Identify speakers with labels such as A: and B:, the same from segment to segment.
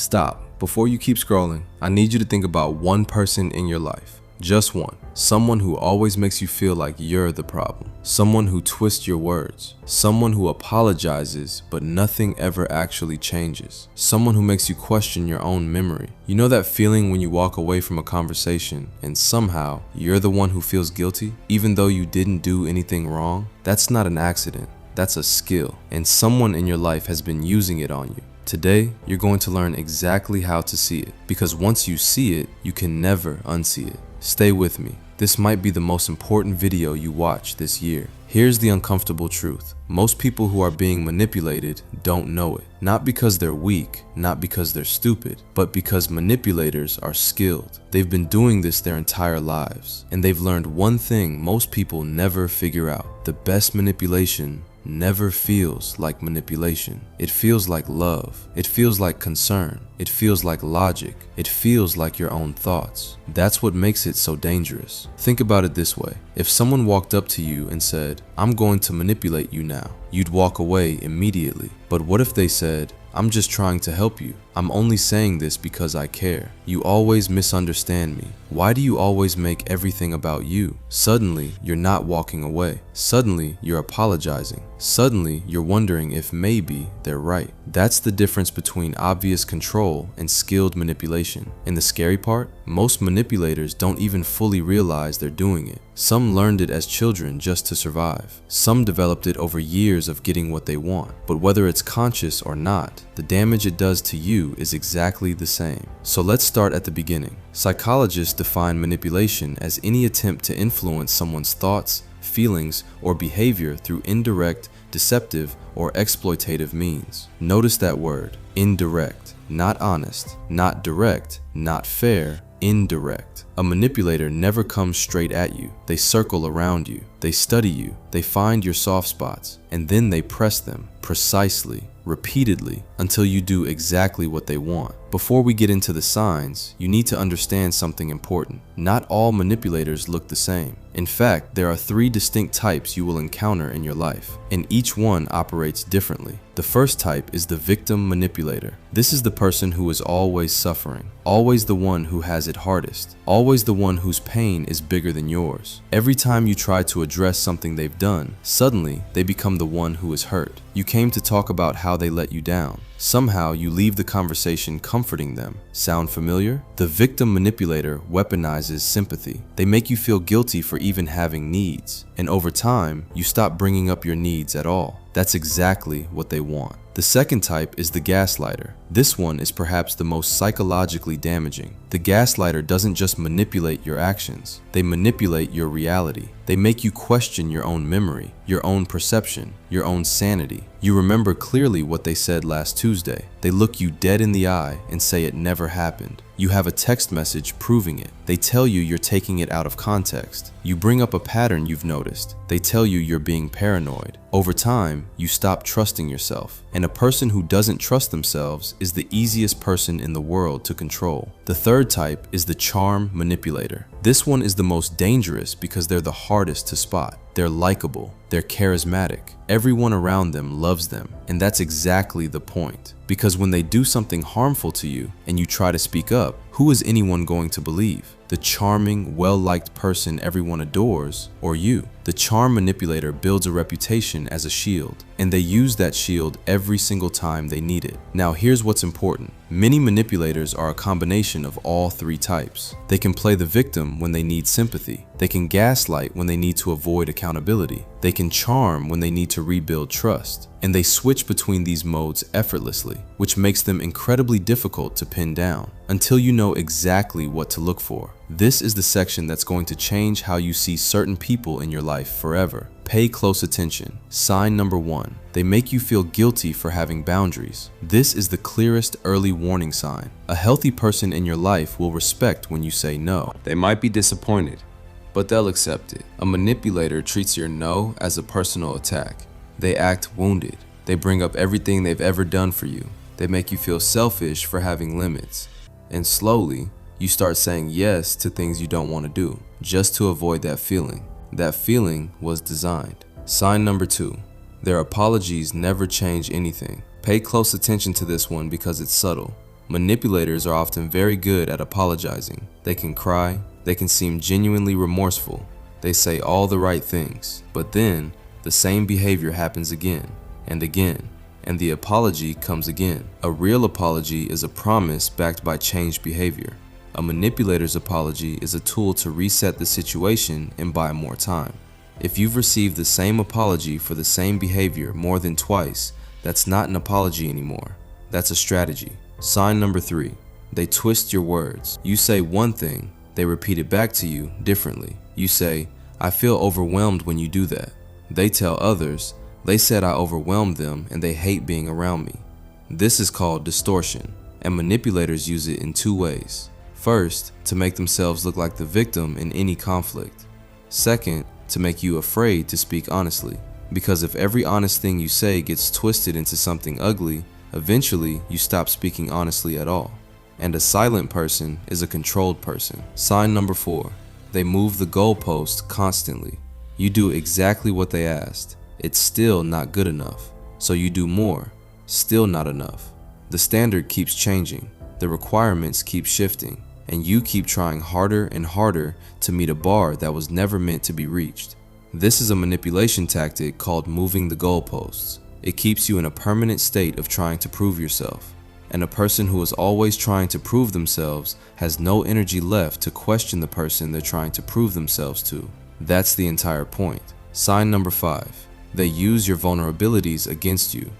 A: Stop. Before you keep scrolling, I need you to think about one person in your life. Just one. Someone who always makes you feel like you're the problem. Someone who twists your words. Someone who apologizes, but nothing ever actually changes. Someone who makes you question your own memory. You know that feeling when you walk away from a conversation and somehow you're the one who feels guilty, even though you didn't do anything wrong? That's not an accident. That's a skill, and someone in your life has been using it on you. Today, you're going to learn exactly how to see it, because once you see it, you can never unsee it. Stay with me. This might be the most important video you watch this year. Here's the uncomfortable truth. Most people who are being manipulated don't know it. Not because they're weak, not because they're stupid, but because manipulators are skilled. They've been doing this their entire lives, and they've learned one thing most people never figure out. The best manipulation never feels like manipulation. It feels like love. It feels like concern. It feels like logic. It feels like your own thoughts. That's what makes it so dangerous. Think about it this way. If someone walked up to you and said, "I'm going to manipulate you now," you'd walk away immediately. But what if they said, "I'm just trying to help you. I'm only saying this because I care. You always misunderstand me. Why do you always make everything about you?" Suddenly, you're not walking away. Suddenly, you're apologizing. Suddenly, you're wondering if maybe they're right. That's the difference between obvious control and skilled manipulation. And the scary part? Most manipulators don't even fully realize they're doing it. Some learned it as children just to survive. Some developed it over years of getting what they want. But whether it's conscious or not, the damage it does to you is exactly the same. So let's start at the beginning. Psychologists define manipulation as any attempt to influence someone's thoughts, feelings, or behavior through indirect, deceptive, or exploitative means. Notice that word, indirect. Not honest, not direct, not fair, indirect. A manipulator never comes straight at you. They circle around you. They study you. They find your soft spots, and then they press them precisely, repeatedly, until you do exactly what they want. Before we get into the signs, you need to understand something important. Not all manipulators look the same. In fact, there are 3 distinct types you will encounter in your life, and each one operates differently. The first type is the victim manipulator. This is the person who is always suffering, always the one who has it hardest, always the one whose pain is bigger than yours. Every time you try to address something they've done, suddenly they become the one who is hurt. You came to talk about how they let you down. Somehow you leave the conversation comforting them. Sound familiar? The victim manipulator weaponizes sympathy. They make you feel guilty for even having needs. And over time, you stop bringing up your needs at all. That's exactly what they want. The second type is the gaslighter. This one is perhaps the most psychologically damaging. The gaslighter doesn't just manipulate your actions, they manipulate your reality. They make you question your own memory, your own perception, your own sanity. You remember clearly what they said last Tuesday. They look you dead in the eye and say it never happened. You have a text message proving it. They tell you you're taking it out of context. You bring up a pattern you've noticed. They tell you you're being paranoid. Over time, you stop trusting yourself. And a person who doesn't trust themselves is the easiest person in the world to control. The third type is the charm manipulator. This one is the most dangerous because they're the hardest to spot. They're likable, they're charismatic, everyone around them loves them, and that's exactly the point. Because when they do something harmful to you and you try to speak up, who is anyone going to believe? The charming, well-liked person everyone adores, or you? The charm manipulator builds a reputation as a shield, and they use that shield every single time they need it. Now here's what's important. Many manipulators are a combination of all 3 types. They can play the victim when they need sympathy. They can gaslight when they need to avoid accountability. They can charm when they need to rebuild trust. And they switch between these modes effortlessly, which makes them incredibly difficult to pin down until you know exactly what to look for. This is the section that's going to change how you see certain people in your life forever. Pay close attention. Sign number 1. They make you feel guilty for having boundaries. This is the clearest early warning sign. A healthy person in your life will respect when you say no. They might be disappointed, but they'll accept it. A manipulator treats your no as a personal attack. They act wounded. They bring up everything they've ever done for you. They make you feel selfish for having limits. And slowly, you start saying yes to things you don't want to do, just to avoid that feeling. That feeling was designed. Sign number 2. Their apologies never change anything. Pay close attention to this one because it's subtle. Manipulators are often very good at apologizing. They can cry, they can seem genuinely remorseful, they say all the right things, but then the same behavior happens again and again, and the apology comes again. A real apology is a promise backed by changed behavior. A manipulator's apology is a tool to reset the situation and buy more time. If you've received the same apology for the same behavior more than twice, that's not an apology anymore. That's a strategy. Sign number 3. They twist your words. You say one thing, they repeat it back to you differently. You say, "I feel overwhelmed when you do that." They tell others, "They said I overwhelmed them and they hate being around me." This is called distortion, and manipulators use it in 2 ways. First, to make themselves look like the victim in any conflict. Second, to make you afraid to speak honestly. Because if every honest thing you say gets twisted into something ugly, eventually you stop speaking honestly at all. And a silent person is a controlled person. Sign number 4. They move the goalpost constantly. You do exactly what they asked. It's still not good enough. So you do more. Still not enough. The standard keeps changing. The requirements keep shifting. And you keep trying harder and harder to meet a bar that was never meant to be reached. This is a manipulation tactic called moving the goalposts. It keeps you in a permanent state of trying to prove yourself. And a person who is always trying to prove themselves has no energy left to question the person they're trying to prove themselves to. That's the entire point. Sign number 5. They use your vulnerabilities against you.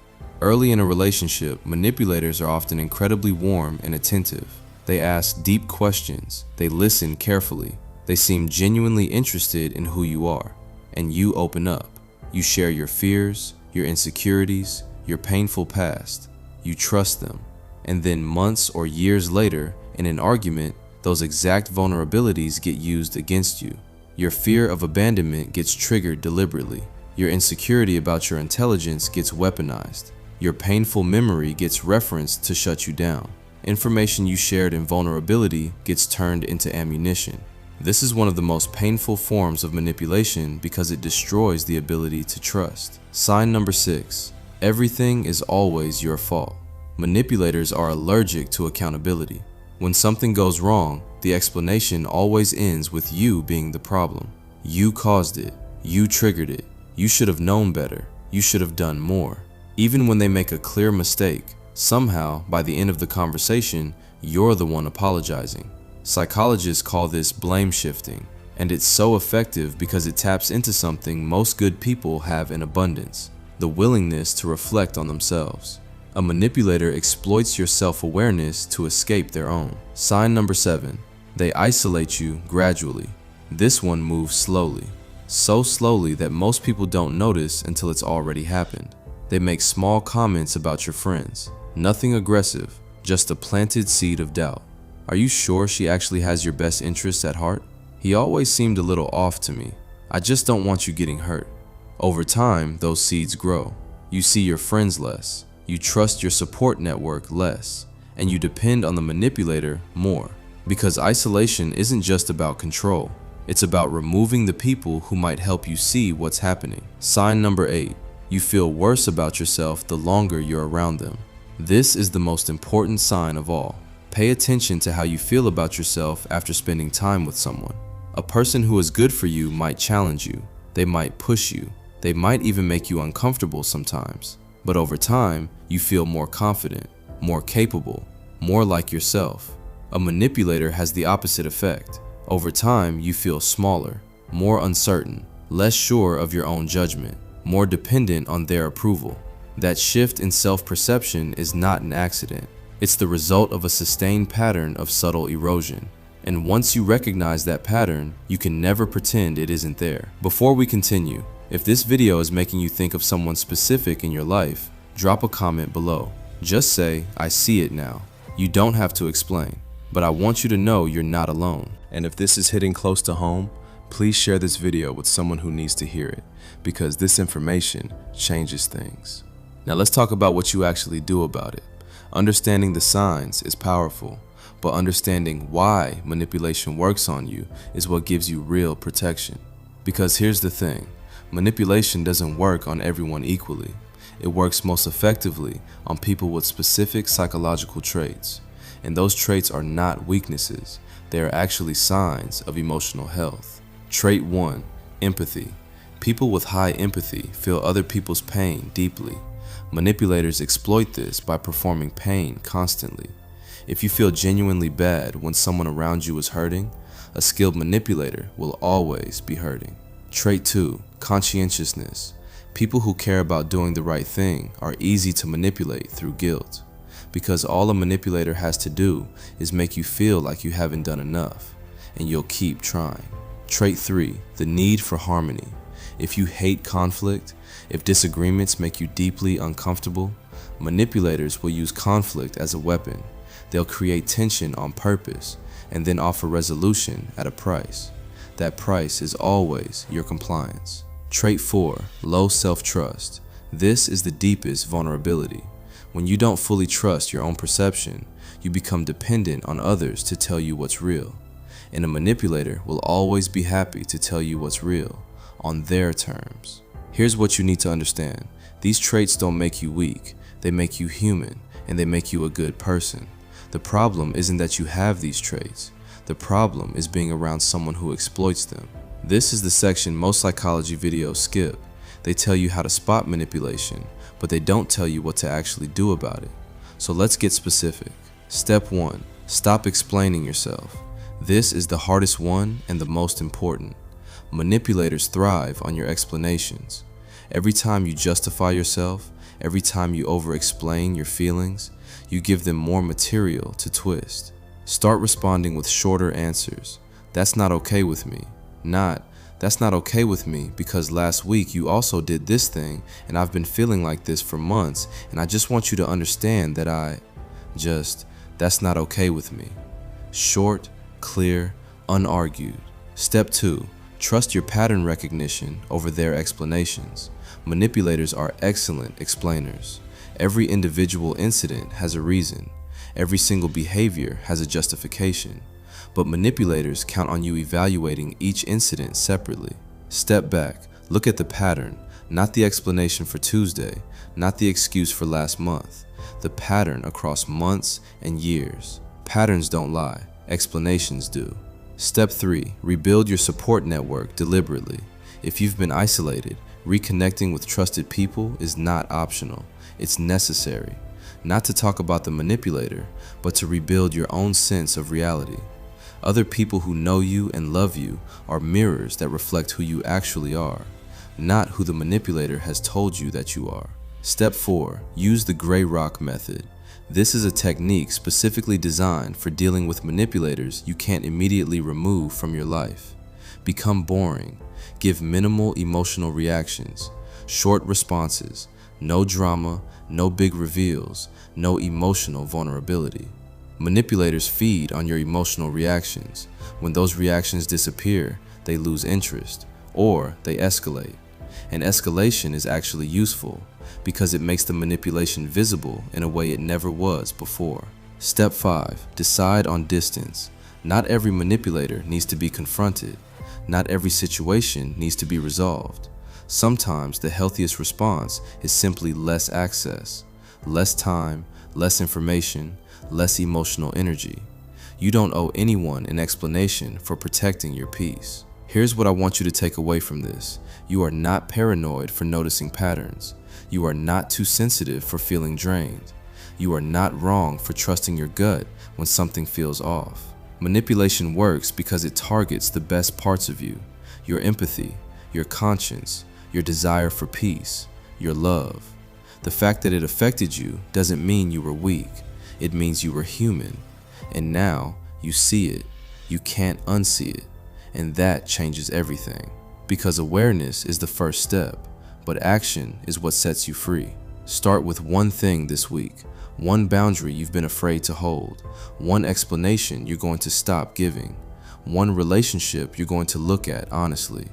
A: Early in a relationship, manipulators are often incredibly warm and attentive. They ask deep questions. They listen carefully. They seem genuinely interested in who you are. And you open up. You share your fears, your insecurities, your painful past. You trust them. And then months or years later, in an argument, those exact vulnerabilities get used against you. Your fear of abandonment gets triggered deliberately. Your insecurity about your intelligence gets weaponized. Your painful memory gets referenced to shut you down. Information you shared in vulnerability gets turned into ammunition. This is one of the most painful forms of manipulation because it destroys the ability to trust. Sign number 6. Everything is always your fault. Manipulators are allergic to accountability. When something goes wrong, the explanation always ends with you being the problem. You caused it. You triggered it. You should have known better. You should have done more. Even when they make a clear mistake, somehow, by the end of the conversation, you're the one apologizing. Psychologists call this blame shifting, and it's so effective because it taps into something most good people have in abundance: the willingness to reflect on themselves. A manipulator exploits your self-awareness to escape their own. Sign number 7. They isolate you gradually. This one moves slowly. So slowly that most people don't notice until it's already happened. They make small comments about your friends. Nothing aggressive, just a planted seed of doubt. Are you sure she actually has your best interests at heart? He always seemed a little off to me. I just don't want you getting hurt. Over time, those seeds grow. You see your friends less. You trust your support network less. And you depend on the manipulator more. Because isolation isn't just about control. It's about removing the people who might help you see what's happening. Sign number 8. You feel worse about yourself the longer you're around them. This is the most important sign of all. Pay attention to how you feel about yourself after spending time with someone. A person who is good for you might challenge you. They might push you. They might even make you uncomfortable sometimes. But over time, you feel more confident, more capable, more like yourself. A manipulator has the opposite effect. Over time, you feel smaller, more uncertain, less sure of your own judgment, more dependent on their approval. That shift in self-perception is not an accident. It's the result of a sustained pattern of subtle erosion. And once you recognize that pattern, you can never pretend it isn't there. Before we continue, if this video is making you think of someone specific in your life, drop a comment below. Just say, "I see it now." You don't have to explain, but I want you to know you're not alone. And if this is hitting close to home, please share this video with someone who needs to hear it, because this information changes things. Now let's talk about what you actually do about it. Understanding the signs is powerful, but understanding why manipulation works on you is what gives you real protection. Because here's the thing, manipulation doesn't work on everyone equally. It works most effectively on people with specific psychological traits. And those traits are not weaknesses. They are actually signs of emotional health. Trait 1. Empathy. People with high empathy feel other people's pain deeply. Manipulators exploit this by performing pain constantly. If you feel genuinely bad when someone around you is hurting, a skilled manipulator will always be hurting. Trait 2. Conscientiousness. People who care about doing the right thing are easy to manipulate through guilt, because all a manipulator has to do is make you feel like you haven't done enough, and you'll keep trying. Trait 3. The need for harmony. If you hate conflict, if disagreements make you deeply uncomfortable, manipulators will use conflict as a weapon. They'll create tension on purpose and then offer resolution at a price. That price is always your compliance. Trait 4. Low self-trust. This is the deepest vulnerability. When you don't fully trust your own perception, you become dependent on others to tell you what's real. And a manipulator will always be happy to tell you what's real, on their terms. Here's what you need to understand. These traits don't make you weak. They make you human, and they make you a good person. The problem isn't that you have these traits. The problem is being around someone who exploits them. This is the section most psychology videos skip. They tell you how to spot manipulation, but they don't tell you what to actually do about it. So let's get specific. Step 1. Stop explaining yourself. This is the hardest one and the most important. Manipulators thrive on your explanations. Every time you justify yourself, every time you over-explain your feelings, you give them more material to twist. Start responding with shorter answers. That's not okay with me. That's not okay with me because last week you also did this thing and I've been feeling like this for months and I just want you to understand that that's not okay with me. Short, clear, unargued. Step 2. Trust your pattern recognition over their explanations. Manipulators are excellent explainers. Every individual incident has a reason. Every single behavior has a justification. But manipulators count on you evaluating each incident separately. Step back, look at the pattern, not the explanation for Tuesday, not the excuse for last month. The pattern across months and years. Patterns don't lie, explanations do. Step 3. Rebuild your support network deliberately. If you've been isolated, reconnecting with trusted people is not optional. It's necessary. Not to talk about the manipulator, but to rebuild your own sense of reality. Other people who know you and love you are mirrors that reflect who you actually are, not who the manipulator has told you that you are. Step 4. Use the gray rock method. This is a technique specifically designed for dealing with manipulators you can't immediately remove from your life. Become boring. Give minimal emotional reactions, short responses, no drama, no big reveals, no emotional vulnerability. Manipulators feed on your emotional reactions. When those reactions disappear, they lose interest, or they escalate. And escalation is actually useful because it makes the manipulation visible in a way it never was before. Step 5. Decide on distance. Not every manipulator needs to be confronted. Not every situation needs to be resolved. Sometimes the healthiest response is simply less access, less time, less information, less emotional energy. You don't owe anyone an explanation for protecting your peace. Here's what I want you to take away from this. You are not paranoid for noticing patterns. You are not too sensitive for feeling drained. You are not wrong for trusting your gut when something feels off. Manipulation works because it targets the best parts of you, your empathy, your conscience, your desire for peace, your love. The fact that it affected you doesn't mean you were weak. It means you were human. And now you see it. You can't unsee it. And that changes everything. Because awareness is the first step, but action is what sets you free. Start with one thing this week, one boundary you've been afraid to hold, one explanation you're going to stop giving, one relationship you're going to look at honestly.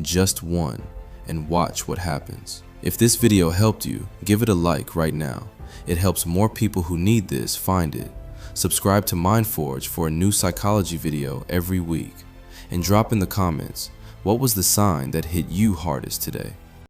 A: Just one, and watch what happens. If this video helped you, give it a like right now. It helps more people who need this find it. Subscribe to MindForge for a new psychology video every week. And drop in the comments, what was the sign that hit you hardest today?